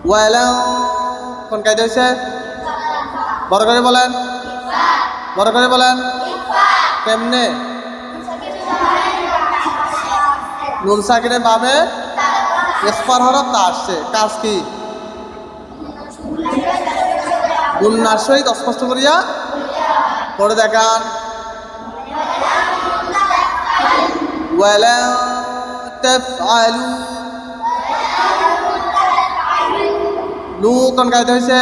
ওয়ালাউ কোন কায়দা হয়েছে? বড় করে বলেন, বড় করে বলেন। কেমনে? নুন সাকিনের বামে ইসফার হরফ তা আসছে। কাজ কি? গুন্নার সহিত স্পষ্ট করিয়া পড়ে দেখান। ওয়ালাউ তাফআলু। লু কোন কায়দা হয়েছে?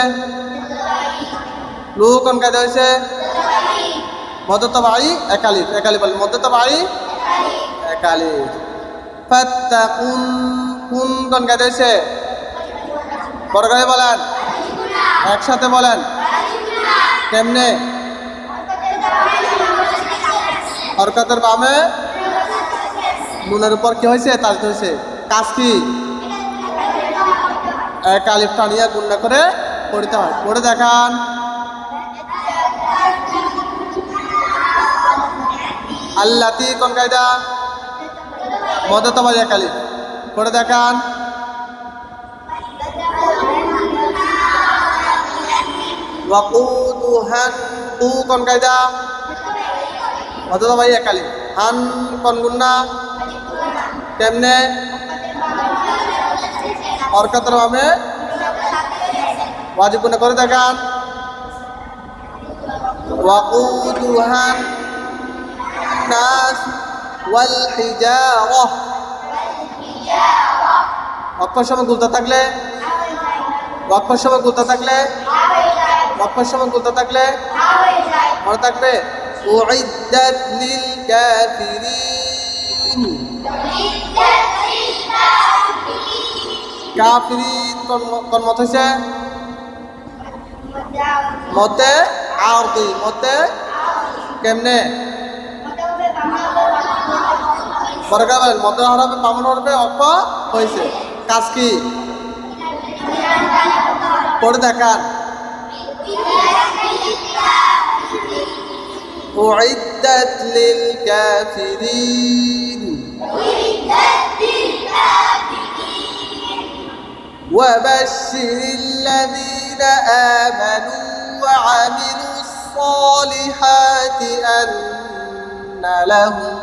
লু কোন কায়দা হয়েছে? মধ্যতবাই একালিফ, একালিফ বলেন মধ্যতবাই একালিফ। ফাত্তাকুন কুন কোন কায়দা হয়েছে? বড় করে বলেন, একসাথে বলেন। কেমনে? হরকতের বামে নুনের উপর কি হয়েছে? তাজদীদ হয়েছে। কাজ কি? এক আলিফ টানিয়া গুণনা করে পড়তে হয়। পড়ে দেখান। আল্লাতি কোন কায়দা? মধ্যতবাই এক আলিফ। পড়ে দেখান। ওয়াকুদুহান কু কোন কায়দা? মধ্যতবাই এক আলিফ। হান কোন গুণনা? কেমনে? হরকতের বামে ওয়াজিব গুণা করে দেখান। ওয়াকুদুহান নাস ওয়াল হিজারা। অক্ষর সময় গুলতে থাকলে, অক্ষর সময় গুলতে থাকলে, অক্ষর সময় গুলতে থাকলে মনে থাকবে উইদ্দাত লিল কাফিরিন। কাফিরিন কোন মত হয়েছে? মতে আরদি। মতে কেমনে? বরকা বলেন মতে হরফে বামন হরফে অক্ষ হয়েছে। কাজ কি? পড়ে দেখান। উইদ্দাত লিল কাফিরিন وبشر الذين آمنوا وعملوا الصالحات أن لهم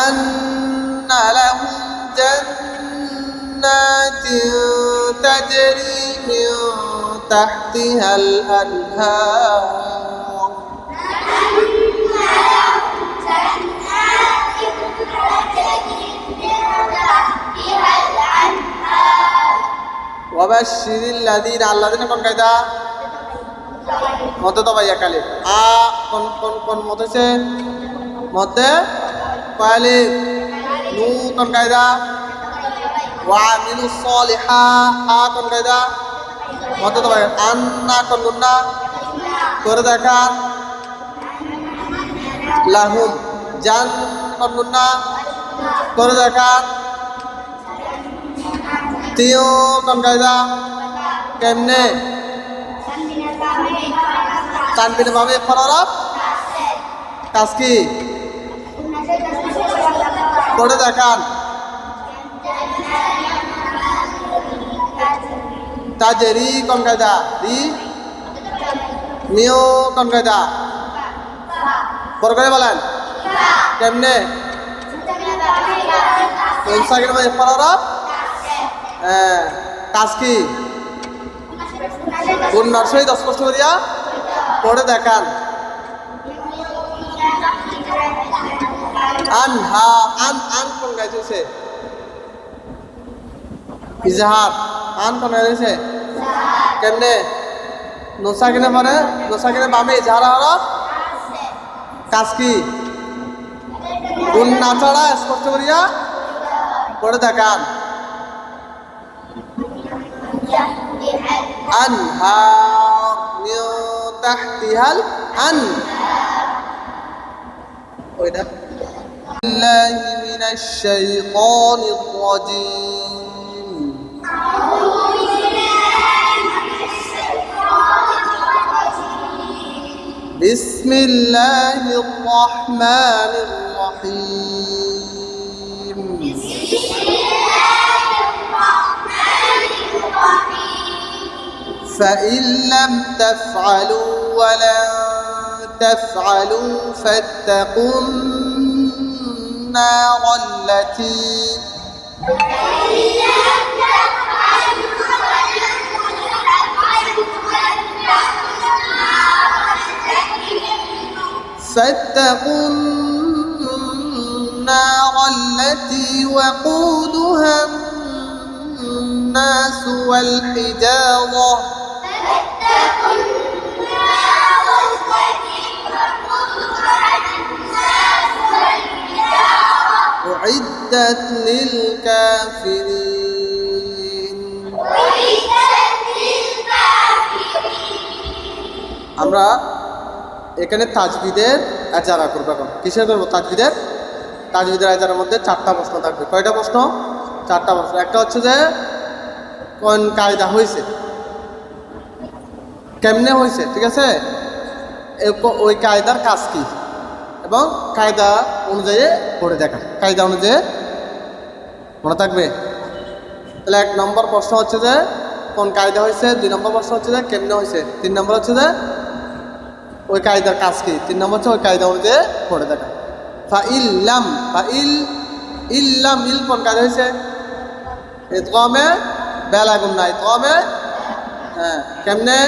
أن لهم جنات تجري من تحتها الأنهار وبشر الذين الذين কোন কায়দা? মধ্যে তবাই একালিফ। আ কোন কোন কোন মত হয়েছে? মধ্যে আলিফ। নু কোন কায়দা? ওয়া আমিলুস সলিহা। আ কোন কায়দা? মধ্যে তবাই। আন্না কোন গুণনা? করে দেখান। লাহুম জান কোন গুণনা? করে দেখান। তিও কোন কায়দা? কেমনে? তানবিনের বামে ফররফ। কাজ কি? পড়ে দেখান। তাজরি কোন কায়দা? রি। মিও কোন কায়দা? বড় করে বলেন। কেমনে? নুন সাকিনের বামে ফররফ। হ্যাঁ, কাজ কি? গুণনার সহিত স্পষ্ট করিয়া পড়ে দেখান। আনহা আন আন কোন গাইছে? ইজহার। আন কোন গাইছে? কেমনে? নুন সাকিনের পরে নুন সাকিনের বামে ইজহার হরফ। কাজ কি? গুণনা ছাড়া স্পষ্ট করিয়া পড়ে দেখান। أنهار من تحتها الأنهار. بالله من الشيطان الرجيم. বিসমিল্লাহির রহমানির রহিম فإن لم تفعلوا ولن تفعلوا فاتقوا النار التي فاتقوا النار التي وقودها الناس والحجارة أعدت للكافرين আমরা এখানে তাজবিদের আজারা করব এখন কিসের করব তাজবিদের আজারার মধ্যে চারটা প্রশ্ন থাকবে কয়টা প্রশ্ন চারটা প্রশ্ন একটা হচ্ছে যে কোন কায়দা হয়েছে কেমনে হয়েছে ঠিক আছে ওই কায়দার কাজ কি এবং কায়দা অনুযায়ী পড়ে দেখা কায়দা অনুযায়ী মনে থাকবে তাহলে এক নম্বর প্রশ্ন হচ্ছে যে কোন কায়দা হয়েছে দুই নম্বর প্রশ্ন হচ্ছে যে কেমনে হয়েছে তিন নম্বর হচ্ছে যে ওই কায়দার কাজ কি তিন নম্বর হচ্ছে ওই কায়দা অনুযায়ী পড়ে দেখা ফাইল্লাম ইল কোন কায়দা হয়েছে ইদগামে বেলা গুন্না ইদগামে হ্যাঁ কেমনে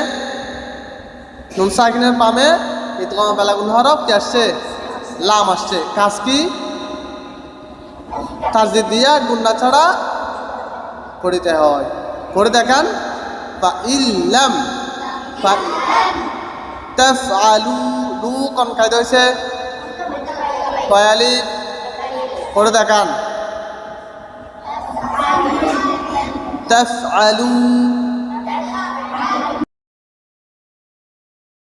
নুন সাকিনের পামে ইদগামে বেলা গুন্না হরফ কি আসছে লাম আসছে কাজ কি তাজদিদ দিয়া গুন্না ছাড়া পড়িতে হয় পড়ে দেখান ফাইল্লাম তাফআলু লু কোন কায়দা হয়েছে কয়ালি পড়ে দেখান তাফআলু